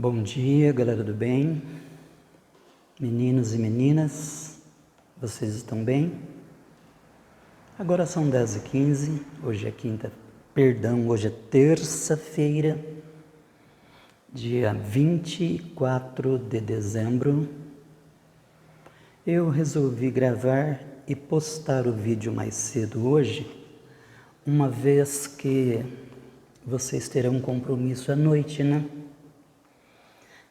Bom dia, galera do bem, meninos e meninas, vocês estão bem? Agora são 10h15, hoje é terça-feira, dia 24 de dezembro. Eu resolvi gravar e postar o vídeo mais cedo hoje, uma vez que vocês terão um compromisso à noite, né?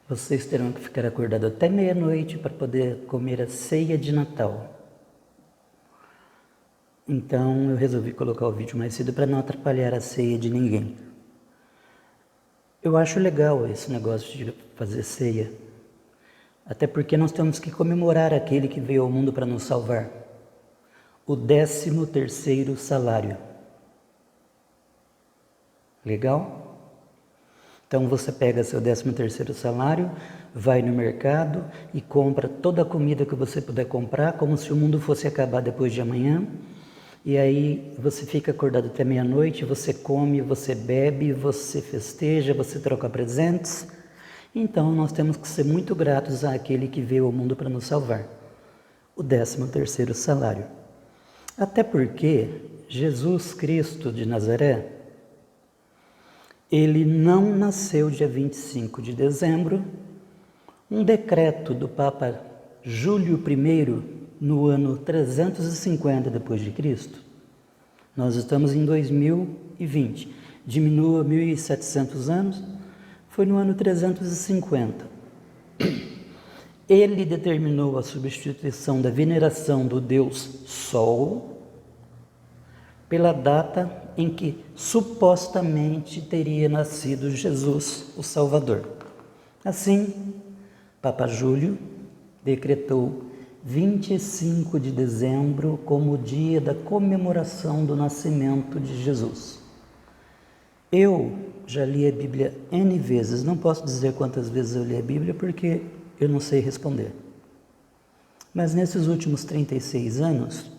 Vocês terão que ficar acordados até meia-noite para poder comer a ceia de Natal. Então eu resolvi colocar o vídeo mais cedo para não atrapalhar a ceia de ninguém. Eu acho legal esse negócio de fazer ceia, até porque nós temos que comemorar aquele que veio ao mundo para nos salvar. O 13º salário. Legal? Então você pega seu 13º salário, vai no mercado e compra toda a comida que você puder comprar, como se o mundo fosse acabar depois de amanhã. E aí você fica acordado até meia-noite, você come, você bebe, você festeja, você troca presentes. Então nós temos que ser muito gratos àquele que veio ao mundo para nos salvar. O 13º salário. Até porque Jesus Cristo de Nazaré, ele não nasceu dia 25 de dezembro, um decreto do Papa Júlio I, no ano 350 depois de Cristo. Nós estamos em 2020, diminua 1.700 anos, foi no ano 350. Ele determinou a substituição da veneração do Deus Sol pela data em que supostamente teria nascido Jesus, o Salvador. Assim, Papa Júlio decretou 25 de dezembro como o dia da comemoração do nascimento de Jesus. Eu já li a Bíblia N vezes, não posso dizer quantas vezes eu li a Bíblia porque eu não sei responder. Mas nesses últimos 36 anos,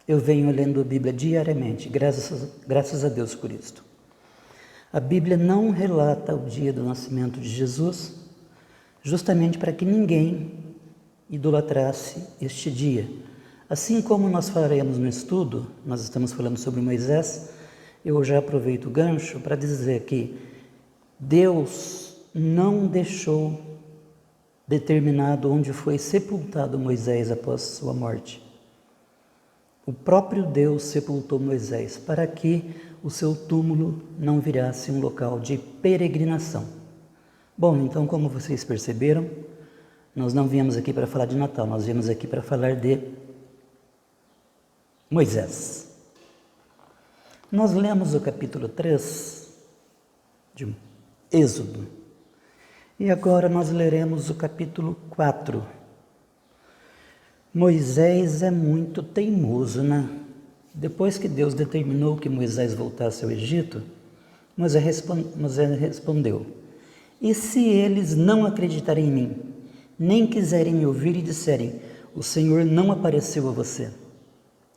eu venho lendo a Bíblia diariamente, graças a Deus por isso. A Bíblia não relata o dia do nascimento de Jesus, justamente para que ninguém idolatrasse este dia. Assim como nós faremos no estudo, nós estamos falando sobre Moisés, eu já aproveito o gancho para dizer que Deus não deixou determinado onde foi sepultado Moisés após sua morte. O próprio Deus sepultou Moisés para que o seu túmulo não virasse um local de peregrinação. Bom, então como vocês perceberam, nós não viemos aqui para falar de Natal, nós viemos aqui para falar de Moisés. Nós lemos o capítulo 3 de Êxodo e agora nós leremos o capítulo 4. Moisés é muito teimoso, né? Depois que Deus determinou que Moisés voltasse ao Egito, Moisés respondeu: e se eles não acreditarem em mim, nem quiserem me ouvir e disserem, o Senhor não apareceu a você?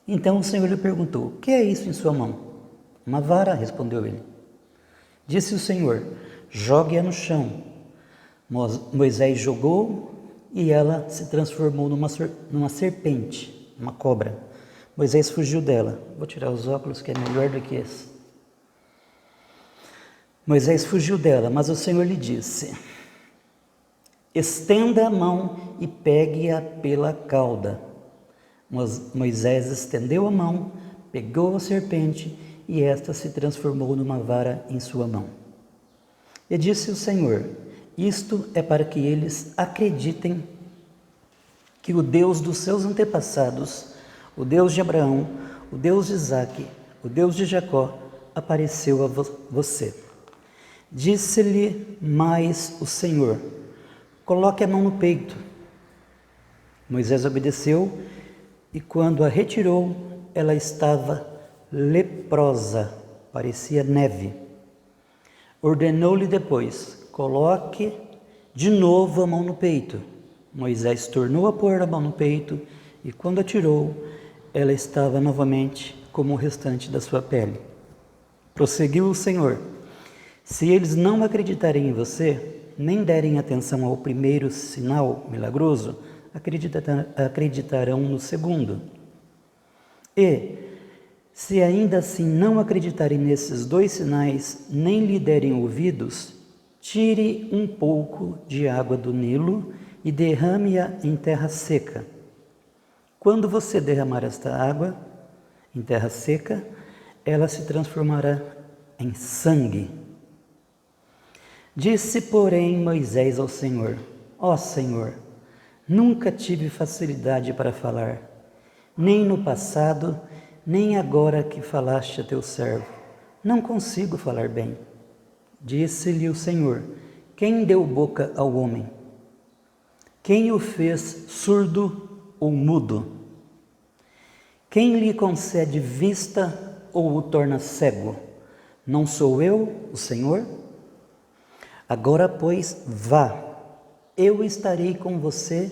Então o Senhor lhe perguntou, o que é isso em sua mão? Uma vara, respondeu ele. Disse o Senhor, jogue-a no chão. Moisés jogou e ela se transformou numa serpente, uma cobra. Moisés fugiu dela. Vou tirar os óculos que é melhor do que esse. Moisés fugiu dela, mas o Senhor lhe disse, estenda a mão e pegue-a pela cauda. Moisés estendeu a mão, pegou a serpente e esta se transformou numa vara em sua mão. E disse o Senhor, isto é para que eles acreditem que o Deus dos seus antepassados, o Deus de Abraão, o Deus de Isaque, o Deus de Jacó, apareceu a você. Disse-lhe mais o Senhor, coloque a mão no peito. Moisés obedeceu e quando a retirou, ela estava leprosa, parecia neve. Ordenou-lhe depois, coloque de novo a mão no peito. Moisés tornou a pôr a mão no peito e quando a tirou, ela estava novamente como o restante da sua pele. Prosseguiu o Senhor, se eles não acreditarem em você, nem derem atenção ao primeiro sinal milagroso, acreditarão no segundo. E, se ainda assim não acreditarem nesses 2 sinais, nem lhe derem ouvidos, tire um pouco de água do Nilo e derrame-a em terra seca. Quando você derramar esta água em terra seca, ela se transformará em sangue. Disse, porém, Moisés ao Senhor: Ó Senhor, nunca tive facilidade para falar, nem no passado, nem agora que falaste a teu servo. Não consigo falar bem. Disse-lhe o Senhor: Quem deu boca ao homem? Quem o fez surdo ou mudo? Quem lhe concede vista ou o torna cego? Não sou eu, o Senhor? Agora, pois, vá, eu estarei com você,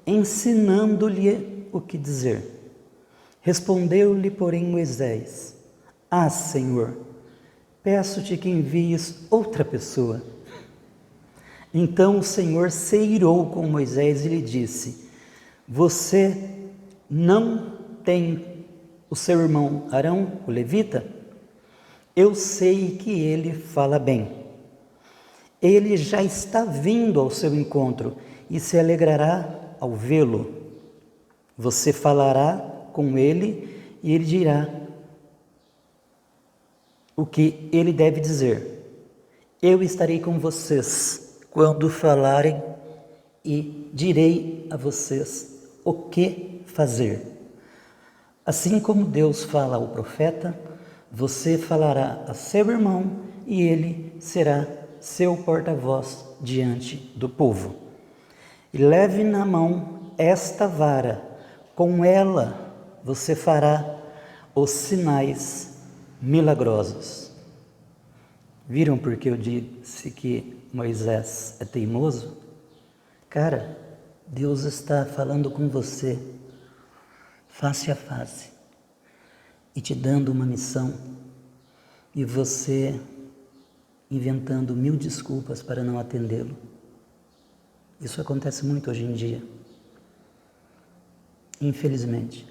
ensinando-lhe o que dizer. Respondeu-lhe, porém, Moisés: Ah, Senhor, peço-te que envies outra pessoa. Então o Senhor se irou com Moisés e lhe disse: Você não tem o seu irmão Arão, o levita? Eu sei que ele fala bem. Ele já está vindo ao seu encontro e se alegrará ao vê-lo. Você falará com ele e ele dirá o que ele deve dizer. Eu estarei com vocês quando falarem e direi a vocês o que fazer. Assim como Deus fala ao profeta, você falará a seu irmão e ele será seu porta-voz diante do povo. E leve na mão esta vara, com ela você fará os sinais milagrosos. Viram porque eu disse que Moisés é teimoso? Cara, Deus está falando com você, face a face, e te dando uma missão, e você inventando 1000 desculpas para não atendê-lo. Isso acontece muito hoje em dia. Infelizmente.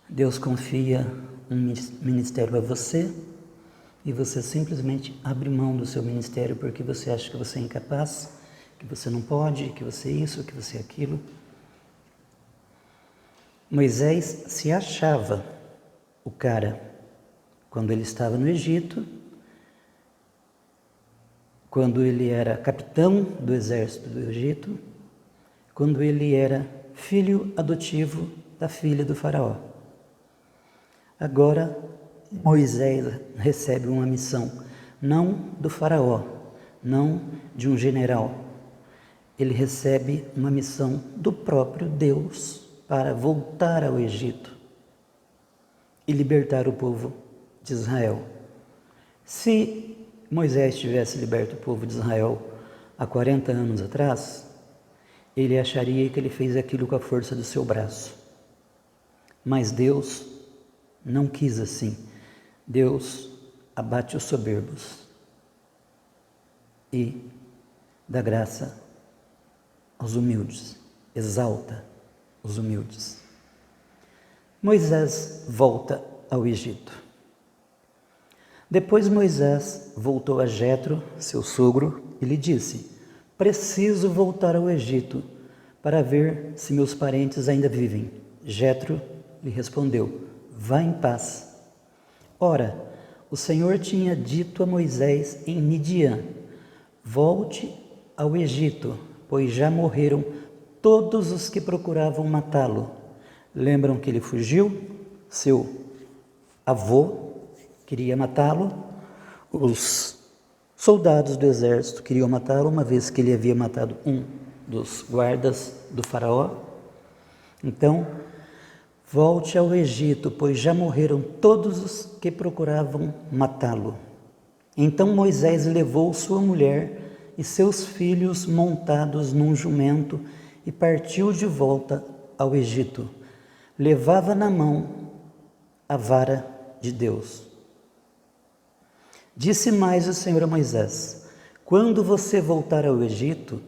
Deus confia um ministério a você e você simplesmente abre mão do seu ministério porque você acha que você é incapaz, que você não pode, que você é isso, que você é aquilo. Moisés se achava o cara quando ele estava no Egito, quando ele era capitão do exército do Egito, quando ele era filho adotivo da filha do faraó. Agora, Moisés recebe uma missão, não do faraó, não de um general. Ele recebe uma missão do próprio Deus para voltar ao Egito e libertar o povo de Israel. Se Moisés tivesse liberto o povo de Israel há 40 anos atrás, ele acharia que ele fez aquilo com a força do seu braço. Mas Deus não quis assim. Deus abate os soberbos e dá graça aos humildes, exalta os humildes. Moisés volta ao Egito. Depois Moisés voltou a Jetro, seu sogro, e lhe disse: Preciso voltar ao Egito para ver se meus parentes ainda vivem. Jetro lhe respondeu: Vá em paz. Ora, o Senhor tinha dito a Moisés em Midian: Volte ao Egito, pois já morreram todos os que procuravam matá-lo. Lembram que ele fugiu? Seu avô queria matá-lo, os soldados do exército queriam matá-lo, uma vez que ele havia matado um dos guardas do faraó. Então, volte ao Egito, pois já morreram todos os que procuravam matá-lo. Então Moisés levou sua mulher e seus filhos montados num jumento e partiu de volta ao Egito. Levava na mão a vara de Deus. Disse mais o Senhor a Moisés: quando você voltar ao Egito,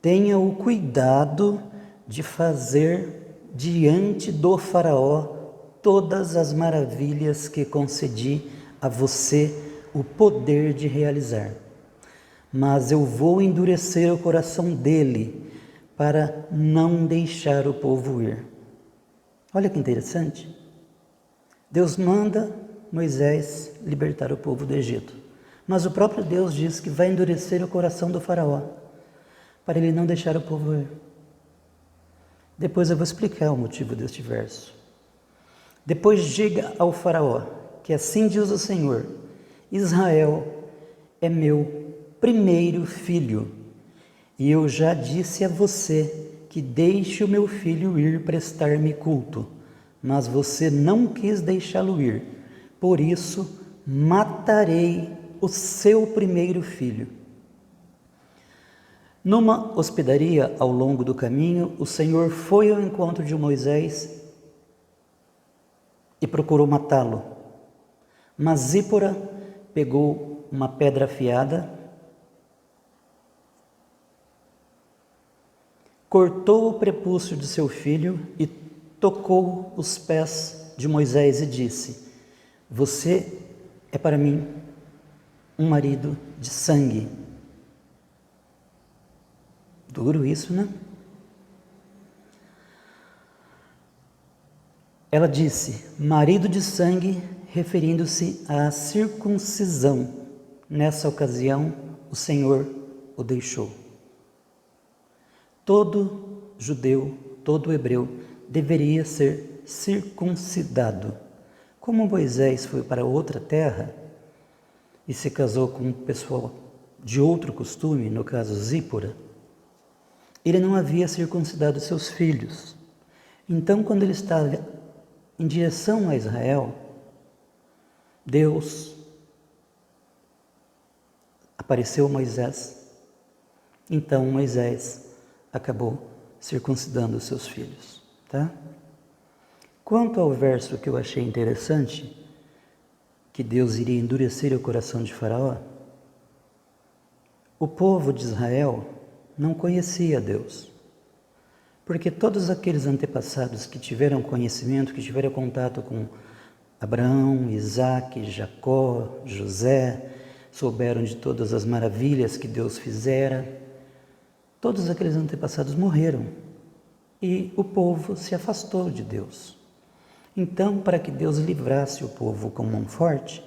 tenha o cuidado de fazer diante do faraó todas as maravilhas que concedi a você o poder de realizar. Mas eu vou endurecer o coração dele para não deixar o povo ir. Olha que interessante. Deus manda Moisés libertar o povo do Egito. Mas o próprio Deus diz que vai endurecer o coração do faraó para ele não deixar o povo ir. Depois eu vou explicar o motivo deste verso. Depois diga ao faraó que assim diz o Senhor: Israel é meu primeiro filho, e eu já disse a você que deixe o meu filho ir prestar-me culto, mas você não quis deixá-lo ir, por isso matarei o seu primeiro filho. Numa hospedaria ao longo do caminho, o Senhor foi ao encontro de Moisés e procurou matá-lo. Mas Zípora pegou uma pedra afiada, cortou o prepúcio de seu filho e tocou os pés de Moisés e disse: Você é para mim um marido de sangue. Duro isso, né? Ela disse, marido de sangue, referindo-se à circuncisão. Nessa ocasião, o Senhor o deixou. Todo judeu, todo hebreu, deveria ser circuncidado. Como Moisés foi para outra terra e se casou com um pessoal de outro costume, no caso Zípora, ele não havia circuncidado seus filhos. Então, quando ele estava em direção a Israel, Deus apareceu a Moisés. Então Moisés acabou circuncidando os seus filhos, tá? Quanto ao verso que eu achei interessante, que Deus iria endurecer o coração de Faraó, o povo de Israel não conhecia Deus, porque todos aqueles antepassados que tiveram conhecimento, que tiveram contato com Abraão, Isaque, Jacó, José, souberam de todas as maravilhas que Deus fizera, todos aqueles antepassados morreram e o povo se afastou de Deus. Então, para que Deus livrasse o povo com mão forte,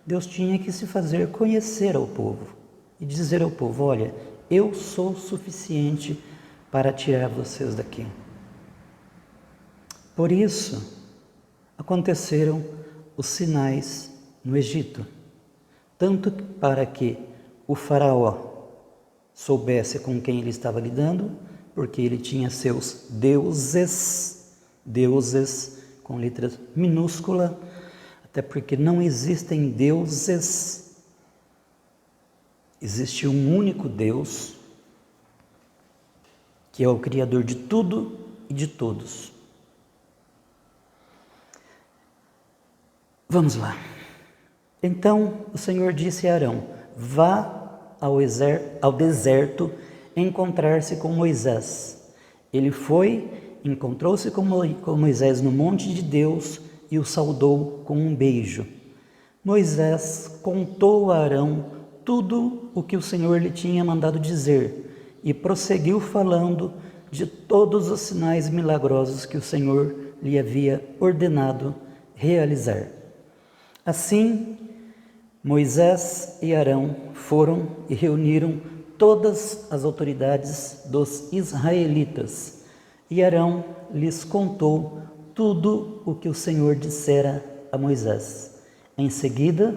Deus tinha que se fazer conhecer ao povo e dizer ao povo: olha, eu sou suficiente para tirar vocês daqui. Por isso, aconteceram os sinais no Egito, tanto para que o faraó soubesse com quem ele estava lidando, porque ele tinha seus deuses com letras minúsculas, até porque não existem deuses, existe um único Deus, que é o Criador de tudo e de todos. Vamos lá. Então o Senhor disse a Arão: vá ao deserto encontrar-se com Moisés. Ele foi, encontrou-se com Moisés no monte de Deus e o saudou com um beijo. Moisés contou a Arão tudo o que o Senhor lhe tinha mandado dizer e prosseguiu falando de todos os sinais milagrosos que o Senhor lhe havia ordenado realizar. Assim, Moisés e Arão foram e reuniram todas as autoridades dos israelitas, e Arão lhes contou tudo o que o Senhor dissera a Moisés. Em seguida,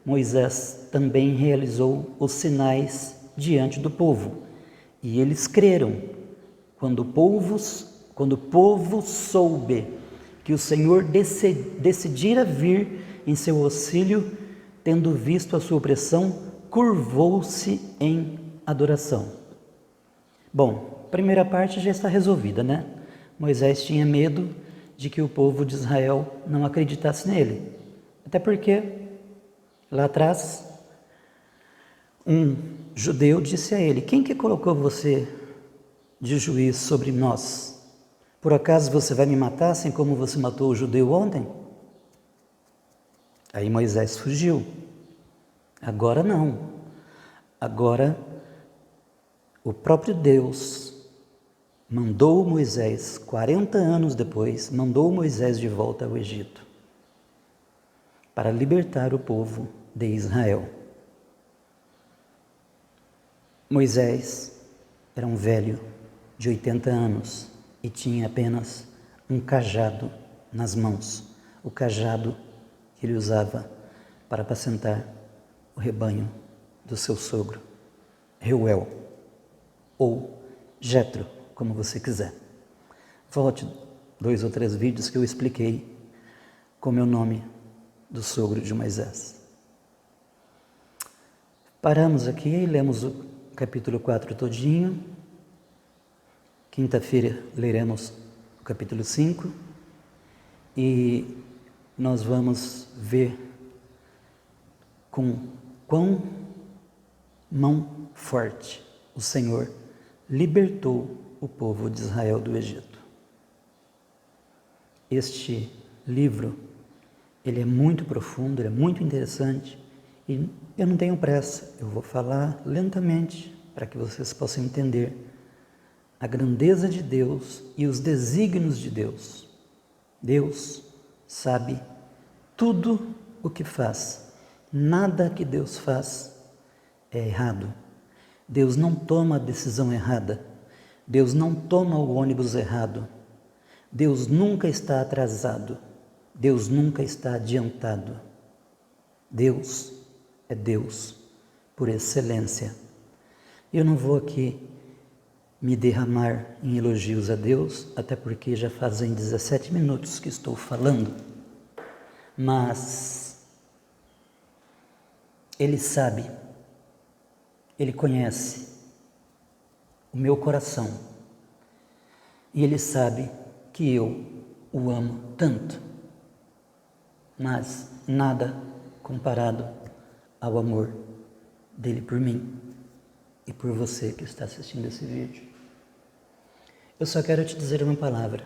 Moisés também realizou os sinais diante do povo, e eles creram. Quando o povo soube que o Senhor decidira vir em seu auxílio, tendo visto a sua opressão, curvou-se em adoração. Bom, a primeira parte já está resolvida, né? Moisés tinha medo de que o povo de Israel não acreditasse nele. Até porque, lá atrás, um judeu disse a ele: quem que colocou você de juiz sobre nós? Por acaso você vai me matar assim como você matou o judeu ontem? Aí Moisés fugiu. Agora não. Agora o próprio Deus mandou Moisés, 40 anos depois, mandou Moisés de volta ao Egito para libertar o povo de Israel. Moisés era um velho de 80 anos e tinha apenas um cajado nas mãos, o cajado que ele usava para apacentar o rebanho do seu sogro, Reuel, ou Jetro, como você quiser. Volte 2 ou 3 vídeos que eu expliquei como é o nome do sogro de Moisés. Paramos aqui e lemos o capítulo 4 todinho. Quinta-feira leremos o capítulo 5 e nós vamos ver com quão mão forte o Senhor libertou o povo de Israel do Egito. Este livro, ele é muito profundo, ele é muito interessante e eu não tenho pressa, eu vou falar lentamente para que vocês possam entender a grandeza de Deus e os desígnios de Deus. Deus sabe tudo o que faz, nada que Deus faz é errado. Deus não toma a decisão errada, Deus não toma o ônibus errado, Deus nunca está atrasado, Deus nunca está adiantado. Deus é Deus por excelência. Eu não vou aqui me derramar em elogios a Deus, até porque já fazem 17 minutos que estou falando, mas Ele sabe, Ele conhece o meu coração e Ele sabe que eu o amo tanto, mas nada comparado ao amor dele por mim e por você que está assistindo esse vídeo. Eu só quero te dizer uma palavra: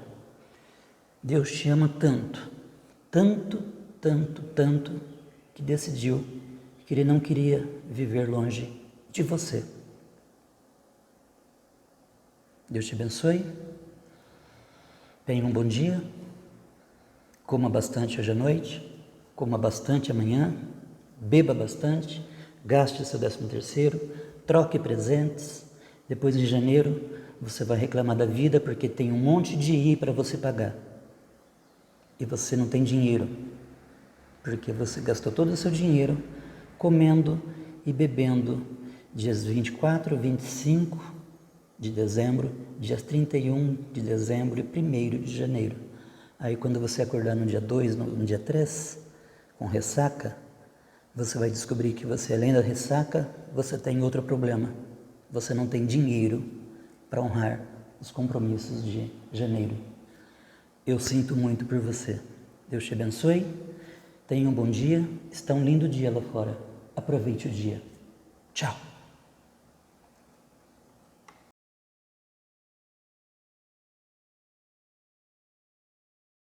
Deus te ama tanto, tanto, tanto, tanto, que decidiu que Ele não queria viver longe de você. Deus te abençoe, tenha um bom dia, coma bastante hoje à noite, coma bastante amanhã, beba bastante, gaste o seu 13º, troque presentes. Depois em janeiro você vai reclamar da vida porque tem um monte de I para você pagar e você não tem dinheiro, porque você gastou todo o seu dinheiro comendo e bebendo dias 24, 25 de dezembro, dias 31 de dezembro e 1º de janeiro. Aí quando você acordar no dia 2, no dia 3, com ressaca, você vai descobrir que você, além da ressaca, você tem outro problema. Você não tem dinheiro para honrar os compromissos de janeiro. Eu sinto muito por você. Deus te abençoe, tenha um bom dia, está um lindo dia lá fora. Aproveite o dia. Tchau.